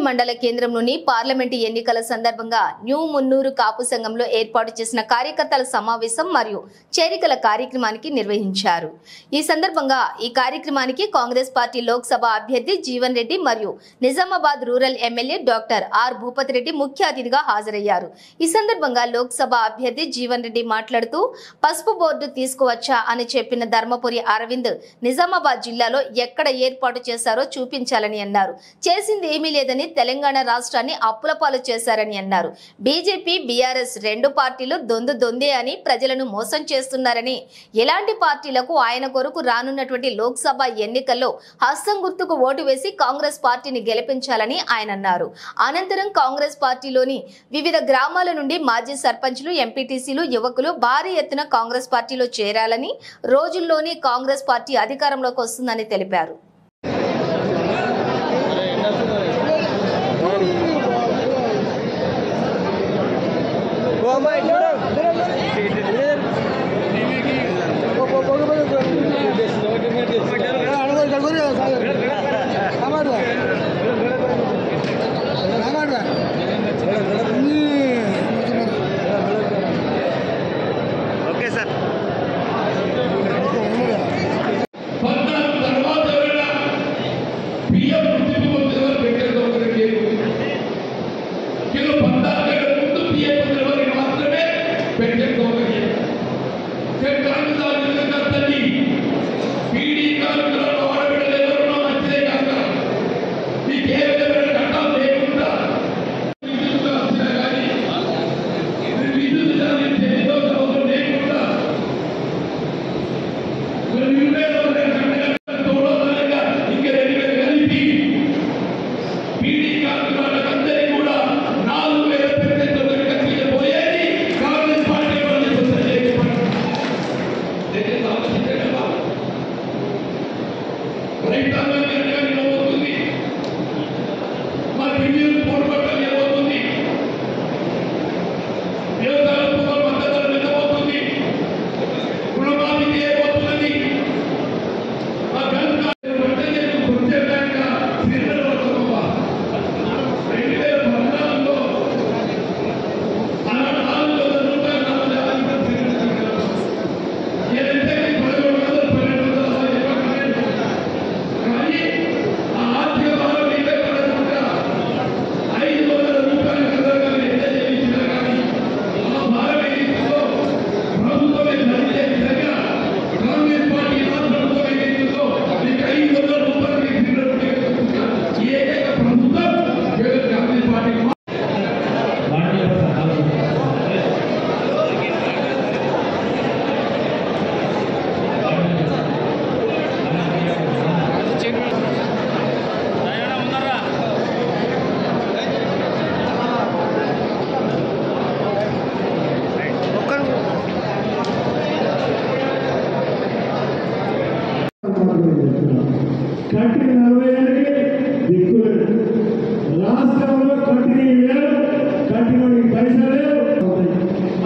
మండల కేంద్రంలోని పార్లమెంటు ఎన్నికల సందర్భంగా న్యూ మున్నూరు కాపు సంఘంలో ఏర్పాటు చేసిన కార్యకర్తల సమావేశం మరియు చేరికల కార్యక్రమానికి నిర్వహించారు। ఈ సందర్భంగా ఈ కార్యక్రమానికి కాంగ్రెస్ పార్టీ లోక్సభ అభ్యర్థి జీవన్ రెడ్డి మరియు Nizamabad rural MLA doctor R Bhupathi Reddy ముఖ్య అతిథిగా హాజరయ్యారు। ఈ సందర్భంగా లోక్సభ అభ్యర్థి జీవన్ రెడ్డి మాట్లాడుతూ పసుపు బోర్డు తీసుకువచ్చా అని చెప్పిన ధర్మపురి అరవింద్ నిజామాబాద్ జిల్లాలో ఎక్కడ ఏర్పాటు చేశారో చూపించాలని అన్నారు। చేసింది ఏమీ లేదని తెలంగాణ రాష్ట్రాన్ని అప్పులపాలు చేశారని అన్నారు। బీజేపీ బీఆర్ఎస్ రెండు పార్టీలు దొందే అని ప్రజలను మోసం చేస్తున్నారని, ఎలాంటి పార్టీలకు ఆయన కొరకు రానున్నటువంటి లోక్సభ ఎన్నికల్లో హస్తం గుర్తుకు ఓటు వేసి కాంగ్రెస్ పార్టీని గెలిపించాలని ఆయన అన్నారు। అనంతరం కాంగ్రెస్ పార్టీలోని వివిధ గ్రామాల నుండి మాజీ సర్పంచ్లు, ఎంపీటీసీలు, యువకులు భారీ ఎత్తున కాంగ్రెస్ పార్టీలో చేరాలని, రోజుల్లోనే కాంగ్రెస్ పార్టీ అధికారంలోకి వస్తుందని తెలిపారు। Okay sir. కంటిన్యూ 40 ఏళ్ళకి దిక్కులు రాష్ట్రంలో కంటిన్యూ వేలు కంటిన్యూ పైసలు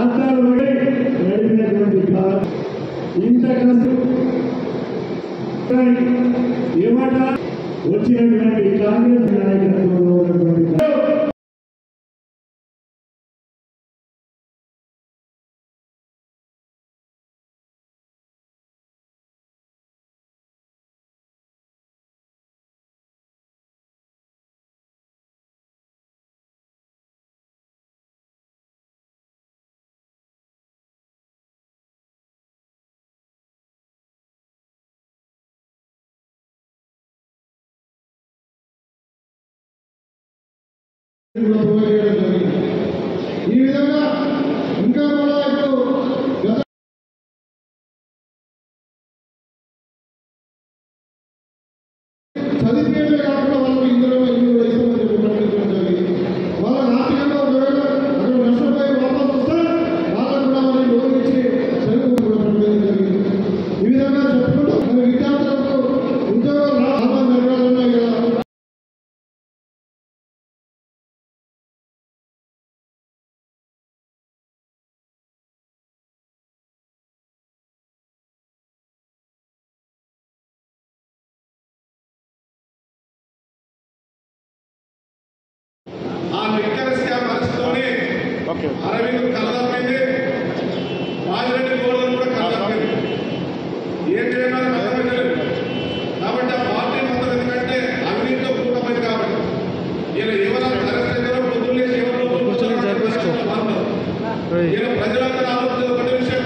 అంతాలు పడి నడిపినటువంటి కాలం ఇంత కష్టం ఏమాట వచ్చినటువంటి కాంగ్రెస్ నాయకత్వంలో ఉన్నటువంటి ఈ విధంగా ఇంకా కూడా ఇప్పుడు చదివేదే కాకుండా వాళ్ళు ఇందులో ఇస్తామని చెప్పి ప్రకటించడం జరిగింది। వాళ్ళ ఆర్థికంగా ఒకవేళ అక్కడ నష్టపోయి వాపసు వస్తే వాళ్ళకు కూడా వాళ్ళు లోన్ ఇచ్చి చదువు కూడా ప్రకటించడం జరిగింది। ఈ విధంగా చెప్పుకుంటూ మరి విద్యార్థులకు ఉద్యోగాలు లాభం జరగాలన్నాయి కదా। లిక్కర్ స్కామ్ అరెస్ట్తోనే అరవింద్ కలదప్పింది, మాజిరెడ్డి గోల్డ్ కూడా కలదప్పింది. ఏం చేయాలని అర్థమైతలేదు. కాబట్టి ఆ పార్టీ మొత్తం ఎందుకంటే అవినీతితో కూటమైంది కాబట్టి ఈయన ఎవరు అరెస్ట్ అవుతారో పొద్దున్న లేచి ఎవరు ఈయన ప్రజలందరూ ఆలోచించే ఒకటి విషయం,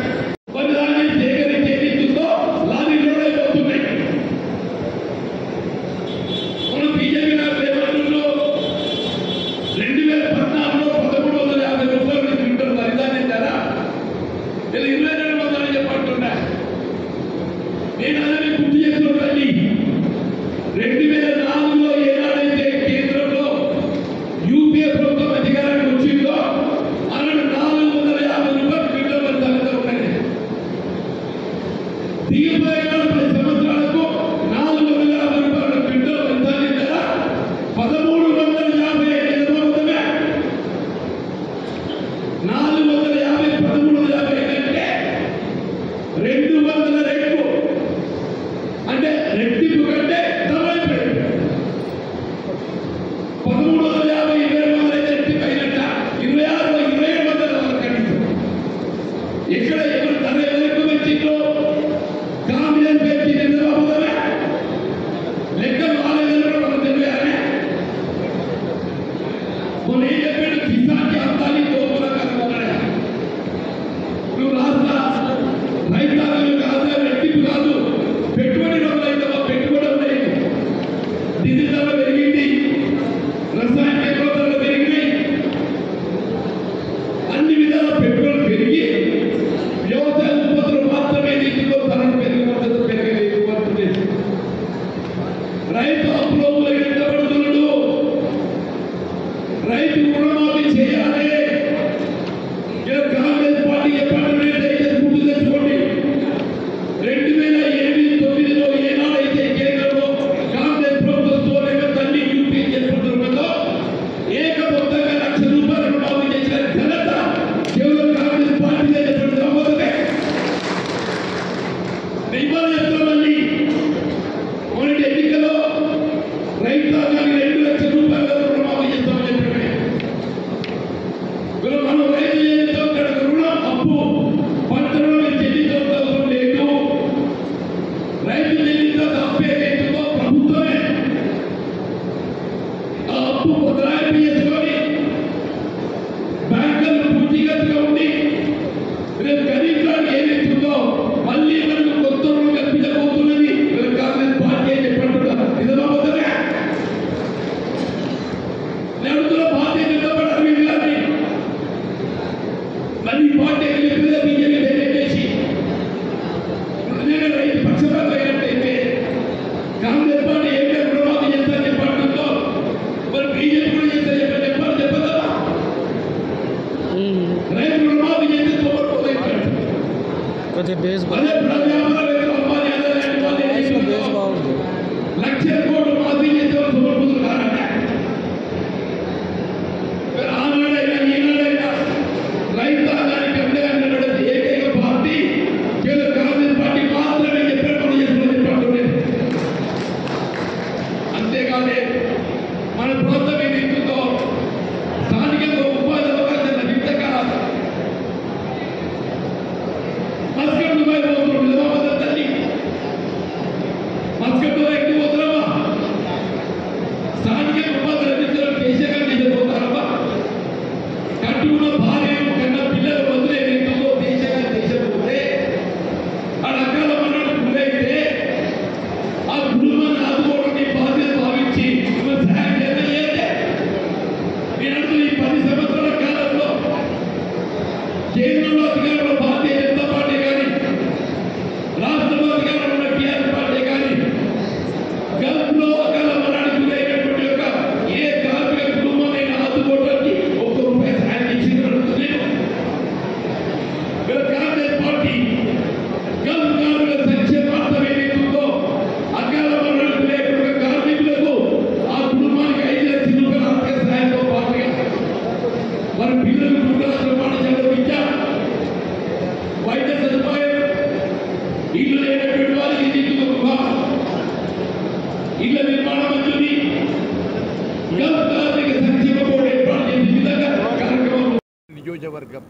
నియోజకవర్గం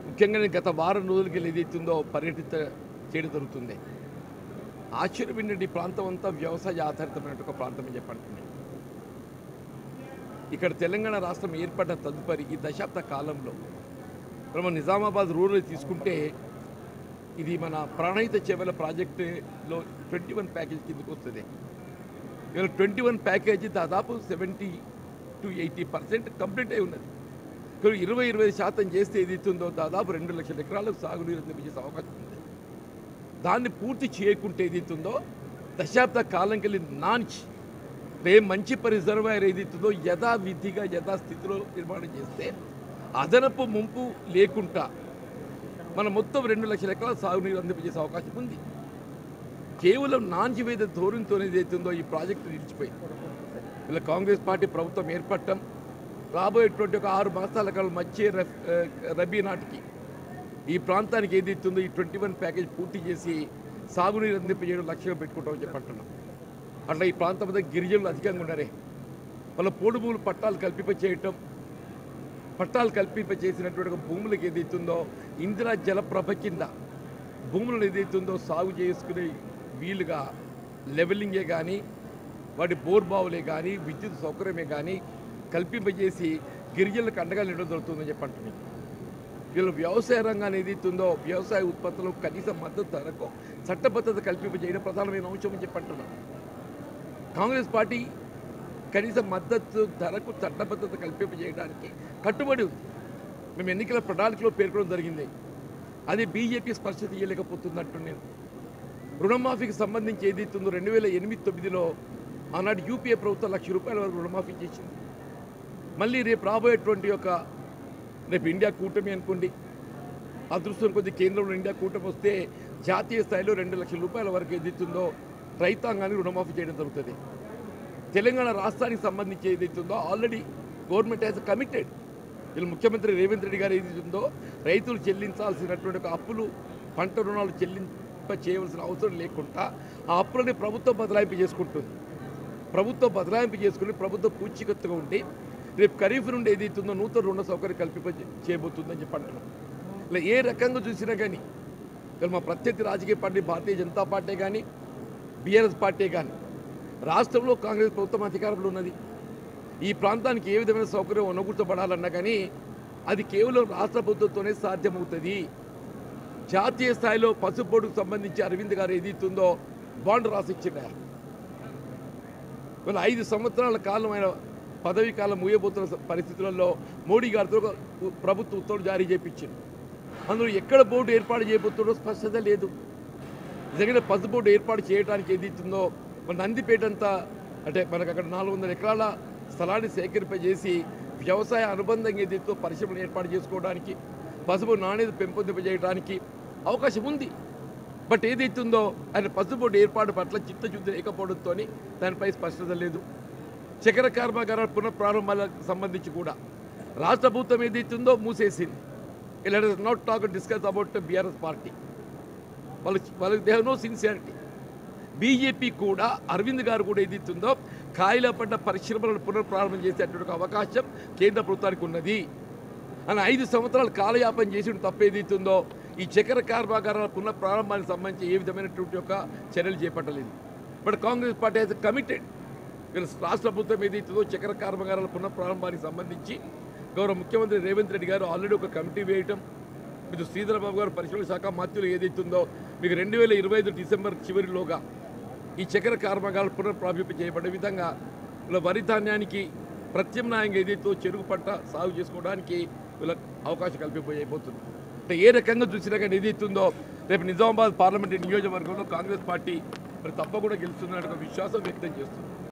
ముఖ్యంగా నేను గత వారం రోజులకి ఏదైతుందో పర్యటిత చేయడం జరుగుతుంది. ఆశ్చర్యం ఏంటంటే ఈ ప్రాంతం అంతా వ్యవసాయ ఆధారితమైన ఒక ప్రాంతం అని చెప్పండి. ఇక్కడ తెలంగాణ రాష్ట్రం ఏర్పడ్డ తదుపరి ఈ దశాబ్ద కాలంలో మనం నిజామాబాద్ రూరల్ తీసుకుంటే ఇది మన ప్రాణహిత చేవల ప్రాజెక్టులో 21 ప్యాకేజ్ కిందకు వస్తుంది. ఇవాళ 21 ప్యాకేజీ దాదాపు 70 to 80% కంప్లీట్ అయి ఉన్నది. ఇక్కడ 20-25% చేస్తే ఏదైతుందో దాదాపు 2 లక్షల ఎకరాలకు సాగునీరు అందించే అవకాశం ఉంది. దాన్ని పూర్తి చేయకుంటే ఏదైతుందో దశాబ్ద కాలం కలిగి నాంచి మంచి రిజర్వాయర్ ఏదైతుందో యథావిధిగా యథాస్థితిలో నిర్మాణం చేస్తే అదనపు ముంపు లేకుండా మనం మొత్తం 2 లక్షల ఎకరాల సాగునీరు అందించేసే అవకాశం ఉంది. కేవలం నాంచివేద ధోరణితో ఏదైతుందో ఈ ప్రాజెక్టు నిలిచిపోయింది. ఇలా కాంగ్రెస్ పార్టీ ప్రభుత్వం ఏర్పడటం రాబోయేటువంటి ఒక 6 మాసాల కాలం వచ్చే రబీ నాటికి ఈ ప్రాంతానికి ఏదైతుందో ఈ 21 ప్యాకేజ్ పూర్తి చేసి సాగునీరు అందింపజేయడం లక్ష్యంగా పెట్టుకుంటామని చెప్పంటున్నాం. అట్లా ఈ ప్రాంతం మీద గిరిజనులు అధికంగా ఉన్నారే, వాళ్ళ పోడు భూములు పట్టాలు కల్పింపచేసినటువంటి భూములకు ఏదైతుందో ఇందిరా జలప్రభ కింద భూములను ఏదైతుందో సాగు చేసుకునే వీలుగా లెవెలింగే కానీ వాటి బోర్బావులే కానీ విద్యుత్ సౌకర్యమే కానీ కల్పింపజేసి గిరిజనులకు అండగా నిలవడం జరుగుతుందని చెప్పంటున్నాం. వీళ్ళు వ్యవసాయ రంగాన్ని ఏదైతుందో వ్యవసాయ ఉత్పత్తులకు కనీస మద్దతు ధరకు చట్టబద్ధత కల్పింపజేయడం ప్రధానమైన అంశం అని చెప్పంటున్నాం. కాంగ్రెస్ పార్టీ కనీస మద్దతు ధరకు చట్టబద్ధత కల్పింపజేయడానికి కట్టుబడి ఉంది. మేము ఎన్నికల ప్రణాళికలో పేర్కొనడం జరిగింది. అది బీజేపీ స్పర్శ తీయలేకపోతున్నట్టు నేను రుణమాఫీకి సంబంధించి ఏదైతుందో 2008-9లో ఆనాడు యూపీఏ ప్రభుత్వం ₹1,00,000 వరకు రుణమాఫీ చేసింది. మళ్ళీ రేపు రాబోయేటువంటి రేపు ఇండియా కూటమి అనుకోండి, అదృష్టం కొద్ది కేంద్రంలో ఇండియా కూటమి వస్తే జాతీయ స్థాయిలో ₹2,00,000 వరకు ఏదైతుందో రైతాంగాన్ని రుణమాఫీ చేయడం జరుగుతుంది. తెలంగాణ రాష్ట్రానికి సంబంధించి ఏదైతుందో ఆల్రెడీ గవర్నమెంట్ హ్యాస్ కమిటెడ్. వీళ్ళు ముఖ్యమంత్రి రేవంత్ రెడ్డి గారు ఏదైతుందో రైతులు చెల్లించాల్సినటువంటి ఒక అప్పులు పంట రుణాలు చేయవలసిన అవసరం లేకుండా ఆ అప్పులని ప్రభుత్వం బదలాయింపు చేసుకుంటుంది. ప్రభుత్వం బదలాయింపు చేసుకుని ప్రభుత్వం పూచీకత్తుగా ఉండి రేపు ఖరీఫ్ నుండి ఏదైతుందో నూతన రుణ సౌకర్యం చేయబోతుందని చెప్పి అంటున్నాం. ఇలా ఏ రకంగా చూసినా కానీ మా ప్రత్యర్థి రాజకీయ పార్టీ భారతీయ జనతా పార్టీ కానీ బీఆర్ఎస్ పార్టీ కానీ రాష్ట్రంలో కాంగ్రెస్ ప్రభుత్వం అధికారంలో ఉన్నది. ఈ ప్రాంతానికి ఏ విధమైన సౌకర్యం అనుకూర్చబడాలన్నా కానీ అది కేవలం రాష్ట్ర ప్రభుత్వంతోనే సాధ్యమవుతుంది. జాతీయ స్థాయిలో పసుపు బోర్డుకు సంబంధించి అరవింద్ గారు ఏదైతుందో బాండ్ రాసిచ్చిండారు. వీళ్ళు 5 సంవత్సరాల కాలం ఆయన పదవీ కాలం ముగియబోతున్న పరిస్థితులలో మోడీ గారితో ప్రభుత్వ ఉత్తర్వులు జారీ చేయించింది. అందులో ఎక్కడ బోర్డు ఏర్పాటు చేయబోతుందో స్పష్టత లేదు. నిజంగా పసుపు బోర్డు ఏర్పాటు చేయడానికి ఏదైతుందో మన నందిపేట అంతా అంటే మనకు అక్కడ 400 ఎకరాల స్థలాన్ని సేకరింపజేసి వ్యవసాయ అనుబంధంగా ఏదైతే పరిశ్రమలు ఏర్పాటు చేసుకోవడానికి పసుపు నాణ్యత పెంపొందింపజేయడానికి అవకాశం ఉంది. బట్ ఏదైతుందో ఆయన పసుపు బోర్డు ఏర్పాటు పట్ల చిత్తశుద్ధి లేకపోవడంతో దానిపై స్పష్టత లేదు. చక్కెర కర్మాగారాల పునఃప్రారంభాలకు సంబంధించి కూడా రాష్ట్ర ప్రభుత్వం ఏదైతుందో మూసేసింది. ఇలా not talk discuss about BRS party. వాళ్ళకి they have no sincerity. BJP కూడా అరవింద్ గారు కూడా ఏదైతుందో ఖాళీలో పడ్డ పరిశ్రమలను పునఃప్రారంభం చేసేటువంటి అవకాశం కేంద్ర ప్రభుత్వానికి ఉన్నది అని 5 సంవత్సరాలు కాలయాపన చేసి తప్పేదైతుందో ఈ చక్కెర కర్మాగారాల పునఃప్రారంభానికి సంబంధించి ఏ విధమైనటువంటి ఒక చర్యలు చేపట్టలేదు. But Congress party has committed. వీళ్ళ రాష్ట్ర ప్రభుత్వం ఏదైతుందో చక్కెర కర్మాగారాల పునఃప్రారంభానికి సంబంధించి గౌరవ ముఖ్యమంత్రి రేవంత్ రెడ్డి గారు ఆల్రెడీ ఒక కమిటీ వేయటం, మీరు శ్రీధరబాబు గారు పరిశ్రమల శాఖ మంత్రులు ఏదైతుందో మీకు 2025 డిసెంబర్ చివరిలోగా ఈ చక్కెర కర్మాగారాలు పునఃప్రారంభ చేయబడే విధంగా ఇలా వరి ధాన్యానికి ప్రత్యామ్నాయంగా ఏదైతే చెరుకు పంట సాగు చేసుకోవడానికి వీళ్ళకి అవకాశం కల్పించబోతుంది. అంటే ఏ రకంగా చూసినా కానీ ఏదైతుందో రేపు నిజామాబాద్ పార్లమెంటరీ నియోజకవర్గంలో కాంగ్రెస్ పార్టీ మరి తప్పకుండా గెలుస్తుందనే ఒక విశ్వాసం వ్యక్తం చేస్తుంది.